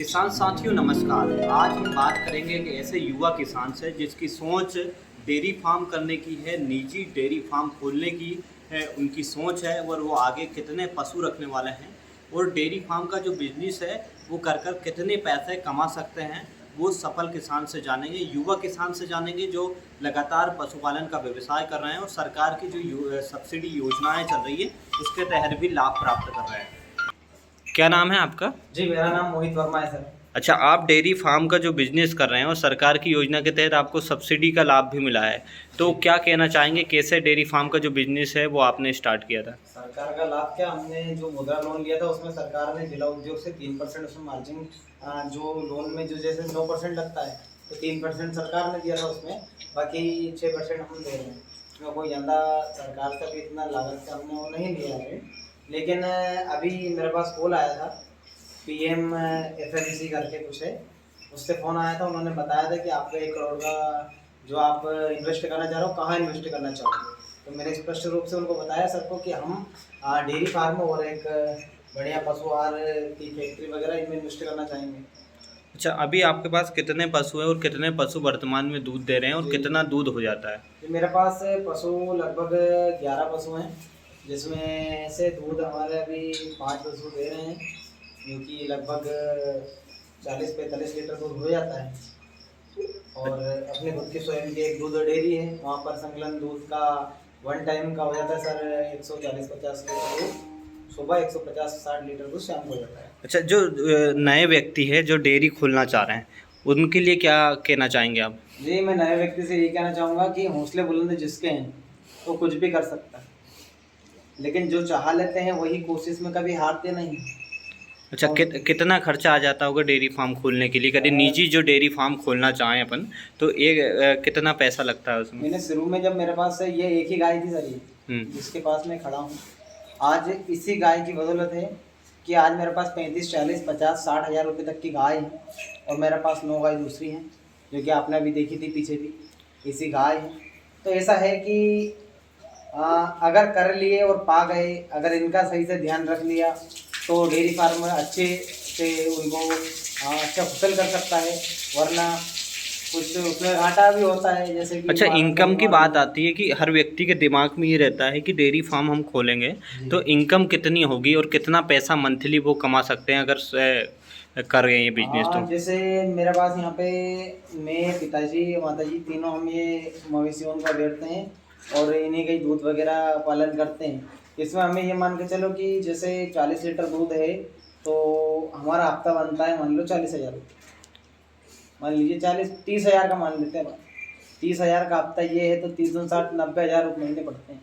किसान साथियों नमस्कार। आज हम बात करेंगे कि ऐसे युवा किसान से जिसकी सोच डेयरी फार्म करने की है, निजी डेयरी फार्म खोलने की है, उनकी सोच है और वो आगे कितने पशु रखने वाले हैं और डेयरी फार्म का जो बिजनेस है वो कर कर कितने पैसे कमा सकते हैं। वो सफल किसान से जानेंगे, युवा किसान से जानेंगे जो लगातार पशुपालन का व्यवसाय कर रहे हैं और सरकार की जो सब्सिडी योजनाएं चल रही है उसके तहत भी लाभ प्राप्त कर रहे हैं। क्या नाम है आपका? जी, मेरा नाम मोहित वर्मा है सर। अच्छा, आप डेयरी फार्म का जो बिज़नेस कर रहे हैं और सरकार की योजना के तहत आपको सब्सिडी का लाभ भी मिला है, तो जी, क्या कहना चाहेंगे कैसे डेयरी फार्म का जो बिज़नेस है वो आपने स्टार्ट किया था? सरकार का लाभ क्या, हमने जो मुद्रा लोन लिया था उसमें सरकार ने जिला उद्योग से 3% उसमें मार्जिन, जो लोन में जो जैसे 9% लगता है तो 3% सरकार ने दिया था उसमें, बाकी 6% हम दे रहे हैं। उसमें कोई ज़्यादा सरकार से भी इतना लागत से हमने वो नहीं लिया है। लेकिन अभी मेरे पास कॉल आया था, पीएम एफएमसी करके कुछ है, उससे फ़ोन आया था। उन्होंने बताया था कि आपका 1 करोड़ का जो आप इन्वेस्ट करना चाह रहे हो, कहाँ इन्वेस्ट करना चाहोगे। तो मैंने स्पष्ट रूप से उनको बताया सर को कि हम डेयरी फार्म और एक बढ़िया पशु आहार की फैक्ट्री वगैरह इनमें इन्वेस्ट करना चाहेंगे। अच्छा, अभी आपके पास कितने पशु हैं और कितने पशु वर्तमान में दूध दे रहे हैं और जी, कितना दूध हो जाता है? जी, मेरे पास पशु लगभग 11 पशु हैं, जिसमें से दूध हमारे अभी 5 पशु दे रहे हैं, जो कि लगभग 40-45 लीटर दूध हो जाता है। और अपने खुद की स्वयं की एक दूध डेयरी है, वहाँ पर संकलन दूध का वन टाइम का हो जाता है सर 140-50 लीटर दूध सुबह, 150-60 लीटर दूध शाम को हो जाता है। अच्छा, जो नए व्यक्ति है जो डेयरी खोलना चाह रहे हैं, उनके लिए क्या कहना चाहेंगे आप? जी, मैं नए व्यक्ति से यही कहना चाहूँगा कि हौसले बुलंद जिसके हैं वो कुछ भी कर सकता है, लेकिन जो चाह लेते हैं वही कोशिश में कभी हारते नहीं। अच्छा, और कितना खर्चा आ जाता होगा डेयरी फार्म खोलने के लिए? कभी सर, निजी जो डेयरी फार्म खोलना चाहें अपन, तो एक कितना पैसा लगता है उसमें? मैंने शुरू में जब मेरे पास से ये एक ही गाय थी सर, ये हुँ। जिसके पास मैं खड़ा हूँ, आज इसी गाय की बदौलत है कि आज मेरे पास 35, 40, 50, 60 हज़ार रुपये तक की गाय है। और मेरे पास 9 गाय दूसरी हैं, जो कि आपने अभी देखी थी पीछे भी, इसी गाय है। तो ऐसा है कि अगर कर लिए और पा गए, अगर इनका सही से ध्यान रख लिया तो डेयरी फार्म अच्छे से उनको अच्छा फसल कर सकता है। वरना कुछ उसमें घाटा भी होता है, जैसे कि अच्छा, मार्केट इनकम की बीमार बात हुई। आती है कि हर व्यक्ति के दिमाग में ये रहता है कि डेयरी फार्म हम खोलेंगे जी, तो इनकम कितनी होगी और कितना पैसा मंथली वो कमा सकते हैं अगर कर रहे हैं ये बिजनेस तो? जैसे मेरे पास यहाँ पे मैं, पिताजी, माताजी तीनों हम ये मवेशियों का बैठते हैं और इन्हीं का ही दूध वगैरह पालन करते हैं। इसमें हमें ये मान के चलो कि जैसे 40 लीटर दूध है तो हमारा हफ्ता बनता है, मान लो 40,000 रुपये। मान लीजिए 40-30 हज़ार का मान लेते हैं। 30,000 का हफ्ता ये है तो 30 दूनी 60, 90,000 रुपये महीने पड़ते हैं।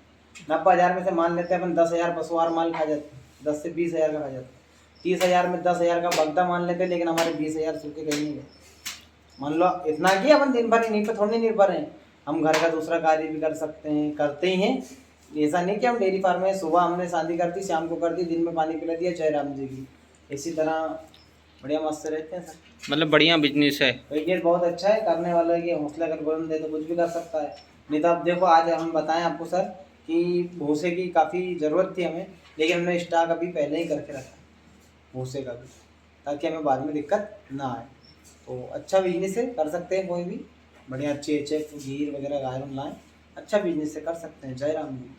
90,000 में से मान लेते हैं अपन 10,000 पशुआहार माल खा जाते हैं, 10 से 20 हज़ार का खा जाते हैं। 30,000 में 10,000 का बगदा मान लेते हैं, लेकिन हमारे 20,000 सूखे कहीं नहीं गए। मान लो इतना कि अपन दिन भर इन्हीं पे थोड़ी निर्भर हैं, हम घर का दूसरा कार्य भी कर सकते हैं, करते ही हैं। ऐसा नहीं कि हम डेयरी फार्म में सुबह हमने शादी कर दी, शाम को कर दी, दिन में पानी पिला दिया, जय राम जी की। इसी तरह बढ़िया मस्त रहते हैं सर। मतलब बढ़िया बिजनेस है। क्रिकेट बहुत अच्छा है, करने वाला की हौसला अगर बुलंद है तो कुछ भी कर सकता है। नहीं तो आप देखो, आज हम बताएं आपको सर कि भूसे की काफ़ी ज़रूरत थी हमें, लेकिन हमने स्टॉक अभी पहले ही करके रखा भूसे का भी, ताकि हमें बाद में दिक्कत ना आए। तो अच्छा बिजनेस है, कर सकते हैं कोई भी। बढ़िया अच्छी एच एफ घी वगैरह गाय लाएँ, अच्छा बिजनेस है, कर सकते हैं। जय राम जी।